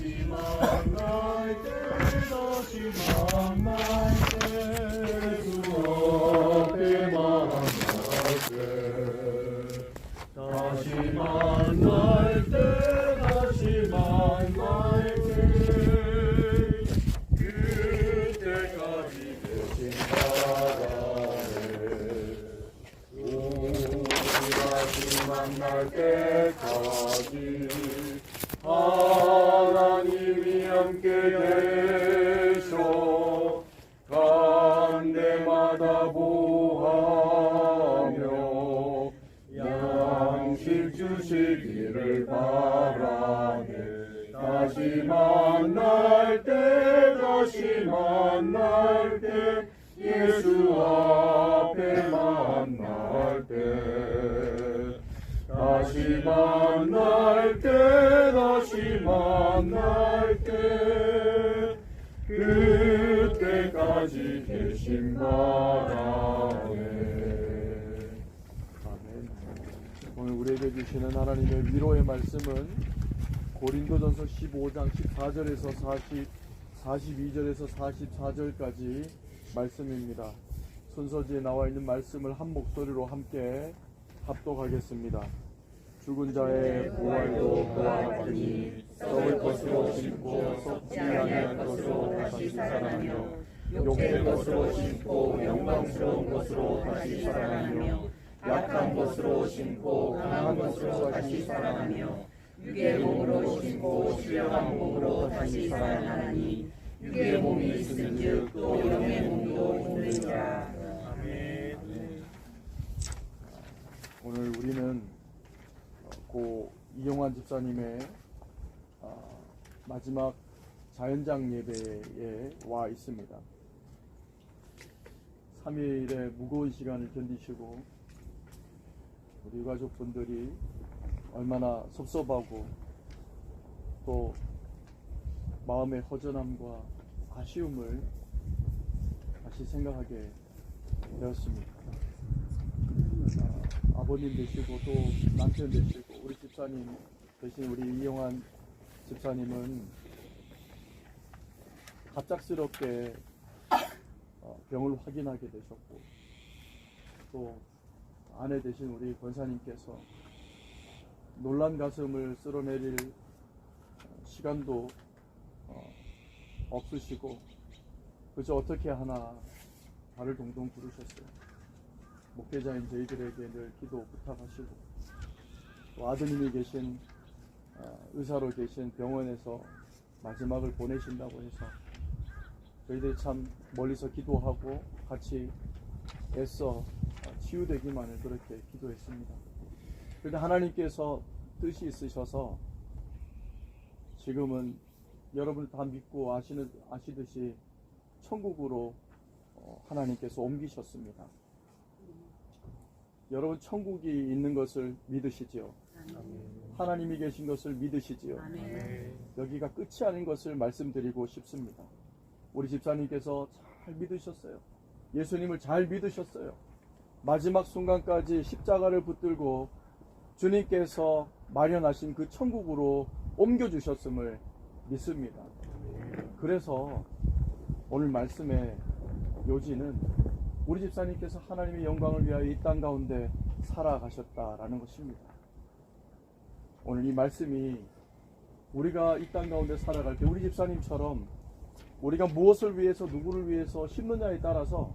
다시 만날 때 다시 만날 때 주 앞에 만날 때 다시 만날 때 다시 만날 때 그때까지 계신 사랑에 다시 만날 때까지 하나님이 함께 계셔 간대마다 보하며 양식 주시기를 바라네 다시 만날 때 다시 만날 때 예수 앞에 만날 때 다시 만날 때 다시 만날 때 그때까지 계신 바라네. 아멘. 오늘 우리에게 주시는 하나님의 위로의 말씀은 고린도전서 15장 14절에서 42절에서 44절까지 말씀입니다. 순서지에 나와 있는 말씀을 한 목소리로 함께 합독하겠습니다. 죽은 자의 부활도 보았더니 썩을 것으로 심고 썩지 아니할 것으로 다시 살아나며 욕될 것으로 심고 영광스러운 것으로 다시 살아나며 약한 것으로 심고 강한 것으로 다시 살아나며 육의 몸으로 심고 신령한 몸으로 다시 살아나니 육의 몸이 있은즉 또 영의 몸도 있느니라. 아멘. 오늘 우리는 고 이용환 집사님의 마지막 자연장 예배에 와 있습니다. 3일의 무거운 시간을 견디시고 우리 가족분들이 얼마나 섭섭하고 또 마음의 허전함과 아쉬움을 다시 생각하게 되었습니다. 아버님 되시고 또 남편 되시고 우리 집사님 대신 우리 이용환 집사님은 갑작스럽게 병을 확인하게 되셨고 또 아내 되신 우리 권사님께서 놀란 가슴을 쓸어내릴 시간도 없으시고 그저 어떻게 하나 발을 동동 구르셨어요. 목회자인 저희들에게 늘 기도 부탁하시고 또 아드님이 계신 의사로 계신 병원에서 마지막을 보내신다고 해서 저희들이 참 멀리서 기도하고 같이 애써 치유되기만을 그렇게 기도했습니다. 그런데 하나님께서 뜻이 있으셔서 지금은 여러분 다 믿고 아시듯이 천국으로 하나님께서 옮기셨습니다. 여러분 천국이 있는 것을 믿으시지요? 하나님이 계신 것을 믿으시지요? 여기가 끝이 아닌 것을 말씀드리고 싶습니다. 우리 집사님께서 잘 믿으셨어요. 예수님을 잘 믿으셨어요. 마지막 순간까지 십자가를 붙들고 주님께서 마련하신 그 천국으로 옮겨주셨음을 믿습니다. 그래서 오늘 말씀의 요지는 우리 집사님께서 하나님의 영광을 위하여 이 땅 가운데 살아가셨다라는 것입니다. 오늘 이 말씀이 우리가 이 땅 가운데 살아갈 때 우리 집사님처럼 우리가 무엇을 위해서 누구를 위해서 심느냐에 따라서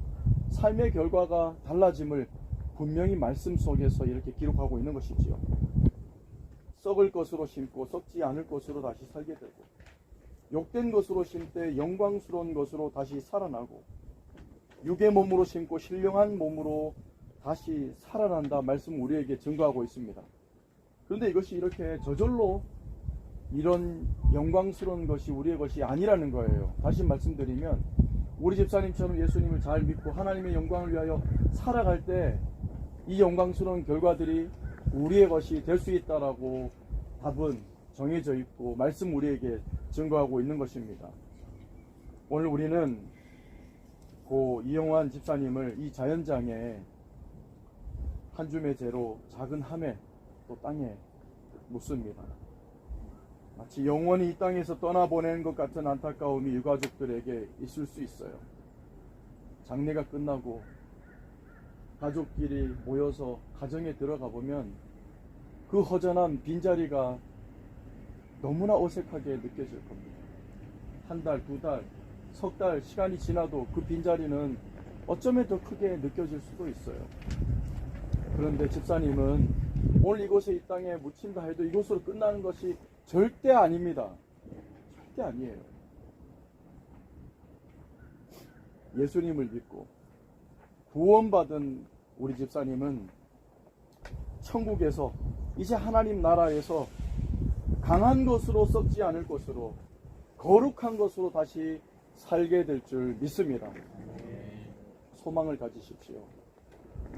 삶의 결과가 달라짐을 분명히 말씀 속에서 이렇게 기록하고 있는 것이지요. 썩을 것으로 심고 썩지 않을 것으로 다시 살게 되고 욕된 것으로 심때 영광스러운 것으로 다시 살아나고 육의 몸으로 심고 신령한 몸으로 다시 살아난다 말씀 우리에게 증거하고 있습니다. 그런데 이것이 이렇게 저절로 이런 영광스러운 것이 우리의 것이 아니라는 거예요. 다시 말씀드리면 우리 집사님처럼 예수님을 잘 믿고 하나님의 영광을 위하여 살아갈 때 이 영광스러운 결과들이 우리의 것이 될 수 있다라고 답은 정해져 있고 말씀 우리에게 증거하고 있는 것입니다. 오늘 우리는 고 이용환 집사님을 이 자연장에 한 줌의 재로 작은 함에 또 땅에 묻습니다. 마치 영원히 이 땅에서 떠나보내는 것 같은 안타까움이 유가족들에게 있을 수 있어요. 장례가 끝나고 가족끼리 모여서 가정에 들어가 보면 그 허전한 빈자리가 너무나 어색하게 느껴질 겁니다. 한 달, 두 달, 석 달 시간이 지나도 그 빈자리는 어쩌면 더 크게 느껴질 수도 있어요. 그런데 집사님은 오늘 이곳에 이 땅에 묻힌다 해도 이곳으로 끝나는 것이 절대 아닙니다. 절대 아니에요. 예수님을 믿고 구원받은 우리 집사님은 천국에서 이제 하나님 나라에서 강한 것으로 썩지 않을 것으로 거룩한 것으로 다시 살게 될 줄 믿습니다. 소망을 가지십시오.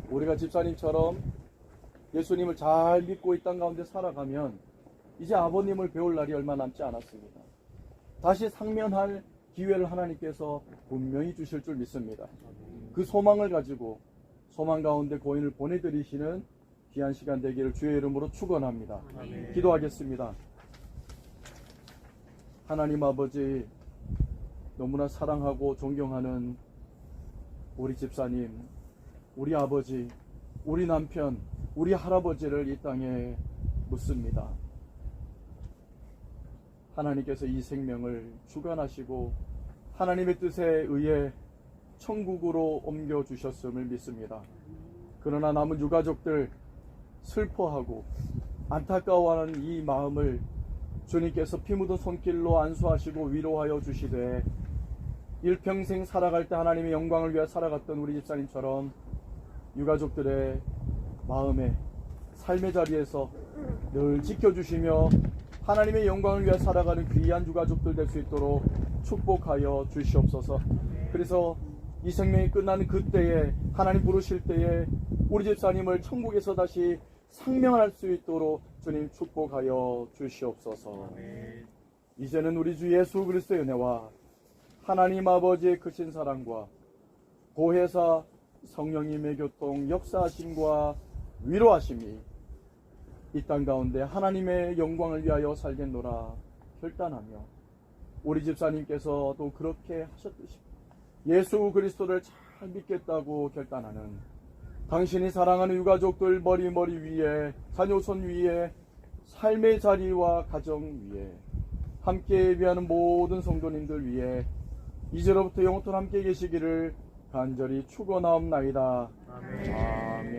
우리가 집사님처럼 예수님을 잘 믿고 이 땅 가운데 살아가면 이제 아버님을 배울 날이 얼마 남지 않았습니다. 다시 상면할 기회를 하나님께서 분명히 주실 줄 믿습니다. 그 소망을 가지고 소망 가운데 고인을 보내드리시는 귀한 시간 되기를 주의 이름으로 축원합니다. 기도하겠습니다. 하나님 아버지, 너무나 사랑하고 존경하는 우리 집사님, 우리 아버지, 우리 남편, 우리 할아버지를 이 땅에 묻습니다. 하나님께서 이 생명을 주관하시고 하나님의 뜻에 의해 천국으로 옮겨주셨음을 믿습니다. 그러나 남은 유가족들 슬퍼하고 안타까워하는 이 마음을 주님께서 피 묻은 손길로 안수하시고 위로하여 주시되 일평생 살아갈 때 하나님의 영광을 위해 살아갔던 우리 집사님처럼 유가족들의 마음에 삶의 자리에서 늘 지켜주시며 하나님의 영광을 위해 살아가는 귀한 유가족들 될 수 있도록 축복하여 주시옵소서. 그래서 이 생명이 끝나는 그때에 하나님 부르실 때에 우리 집사님을 천국에서 다시 상명할 수 있도록 주님 축복하여 주시옵소서. 이제는 우리 주 예수 그리스도의 은혜와 하나님 아버지의 크신 사랑과 보혜사 성령님의 교통 역사하심과 위로하심이 이 땅 가운데 하나님의 영광을 위하여 살겠노라 결단하며 우리 집사님께서도 그렇게 하셨듯이 예수 그리스도를 잘 믿겠다고 결단하는 당신이 사랑하는 유가족들 머리 위에 자녀손 위에 삶의 자리와 가정 위에 함께 예비하는 모든 성도님들 위에 이제로부터 영원토록 함께 계시기를 간절히 축원하옵나이다. 아멘.